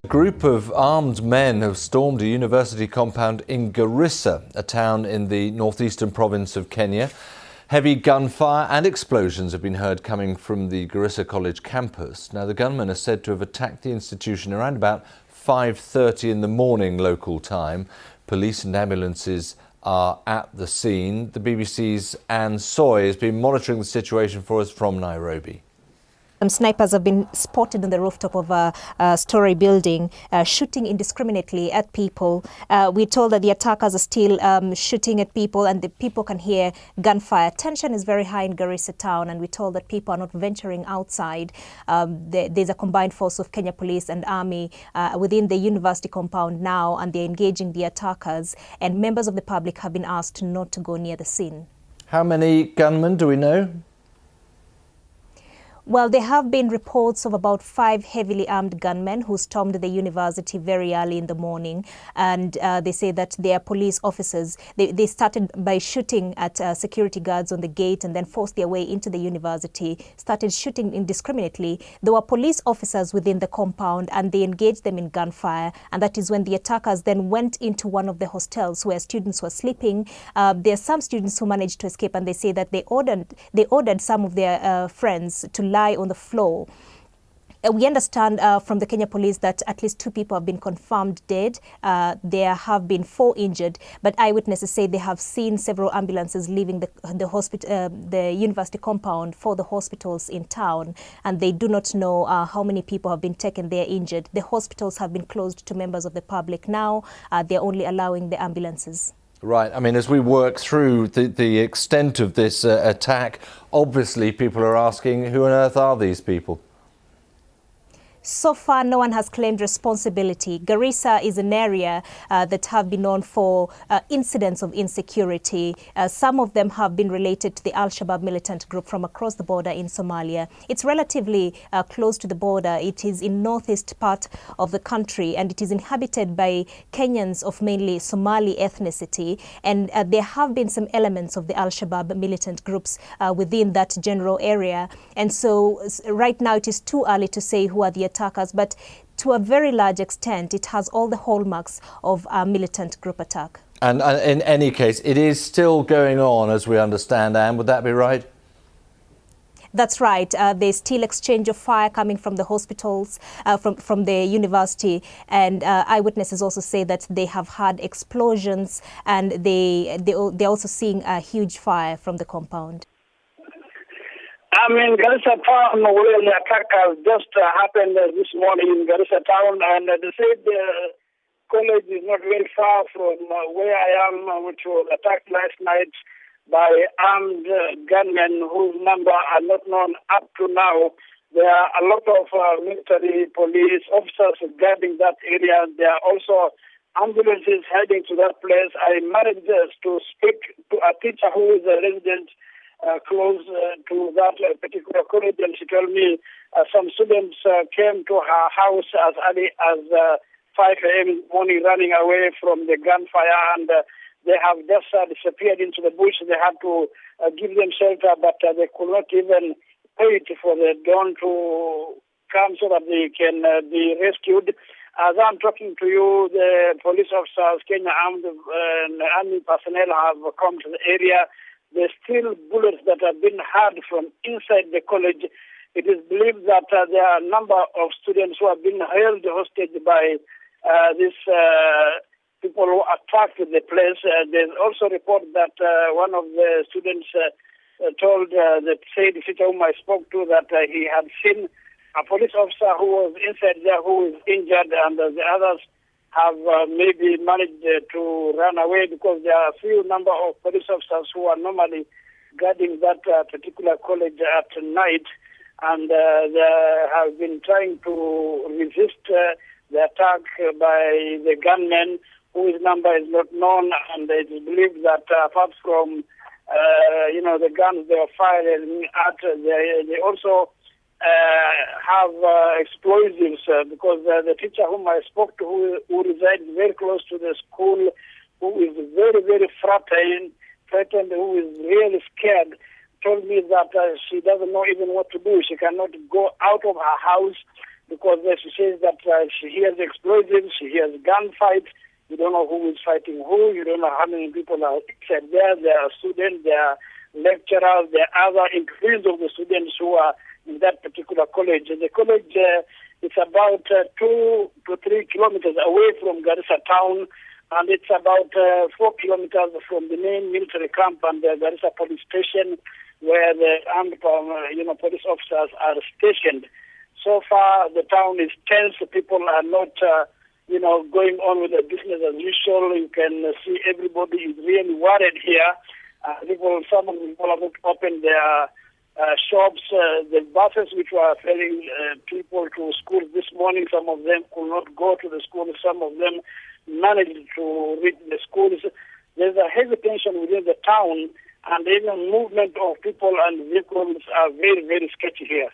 A group of armed men have stormed a university compound in Garissa, a town in the northeastern province of Kenya. Heavy gunfire and explosions have been heard coming from the Garissa College campus. Now, the gunmen are said to have attacked the institution around about 5:30 in the morning local time. Police and ambulances are at the scene. The BBC's Anne Soy has been monitoring the situation for us from Nairobi. Snipers have been spotted on the rooftop of a story building, shooting indiscriminately at people. We're told that the attackers are still shooting at people, and the people can hear gunfire. Tension is very high in Garissa town, and we're told that people are not venturing outside. There's a combined force of Kenya Police and Army within the university compound now, and they're engaging the attackers, and members of the public have been asked not to go near the scene. How many gunmen do we know? Well, there have been reports of about 5 heavily armed gunmen who stormed the university very early in the morning, and they say that they are police officers. They started by shooting at security guards on the gate and then forced their way into the university, started shooting indiscriminately. There were police officers within the compound and they engaged them in gunfire, and that is when the attackers then went into one of the hostels where students were sleeping. There are some students who managed to escape, and they say that they ordered some of their friends to lie on the floor. We understand from the Kenya Police that at least 2 people have been confirmed dead. There have been 4 injured, but eyewitnesses say they have seen several ambulances leaving the university compound for the hospitals in town, and they do not know how many people have been taken there injured. The hospitals have been closed to members of the public now. They're only allowing the ambulances. Right. I mean, as we work through the extent of this attack, obviously people are asking, who on earth are these people? So far, no one has claimed responsibility. Garissa is an area that have been known for incidents of insecurity. Some of them have been related to the Al-Shabaab militant group from across the border in Somalia. It's relatively close to the border. It is in northeast part of the country, and it is inhabited by Kenyans of mainly Somali ethnicity. And there have been some elements of the Al-Shabaab militant groups within that general area. And so right now it is too early to say who are the attackers, but to a very large extent, it has all the hallmarks of a militant group attack. And in any case, it is still going on, as we understand, Anne. Would that be right? That's right. There's still exchange of fire coming from the hospitals, from the university, and eyewitnesses also say that they have had explosions, and they're also seeing a huge fire from the compound. I'm in Garissa town where the attack has just happened this morning in Garissa town, and they said the college is not very far from where I am, which was attacked last night by armed gunmen whose number are not known up to now. There are a lot of military police officers guarding that area. There are also ambulances heading to that place. I managed to speak to a teacher who is a resident close to that particular college, and she told me some students came to her house as early as 5 a.m. in the morning, running away from the gunfire, and they have just disappeared into the bush. They had to give them shelter, but they could not even wait for the dawn to come so that they can be rescued. As I'm talking to you, the police officers, Kenya Armed and Army personnel have come to the area. There's still bullets that have been heard from inside the college. It is believed that there are a number of students who have been held hostage by these people who attacked the place. There's also a report that one of the students told the said teacher whom I spoke to that he had seen a police officer who was inside there who is injured, and the others have maybe managed to run away because there are a few number of police officers who are normally guarding that particular college at night, and they have been trying to resist the attack by the gunmen whose number is not known, and it is believed that apart from the guns they are firing at, they also have explosives because the teacher whom I spoke to, who resides very close to the school, who is very, very frightened, who is really scared, told me that she doesn't know even what to do. She cannot go out of her house because she says that she hears explosions, she hears gunfights. You don't know who is fighting who. You don't know how many people are inside there. There are students, there are lecturers, there are other increase of the students who are in that particular college. The college is about 2 to 3 kilometers away from Garissa town, and it's about 4 kilometers from the main military camp and the Garissa police station, where the armed police officers are stationed. So far, the town is tense. People are not, going on with the business as usual. You can see everybody is really worried here. Some of the people have opened their shops. The buses which were ferrying people to school this morning, some of them could not go to the school. Some of them managed to reach the schools. There's a heavy tension within the town, and even movement of people and vehicles are very, very sketchy here.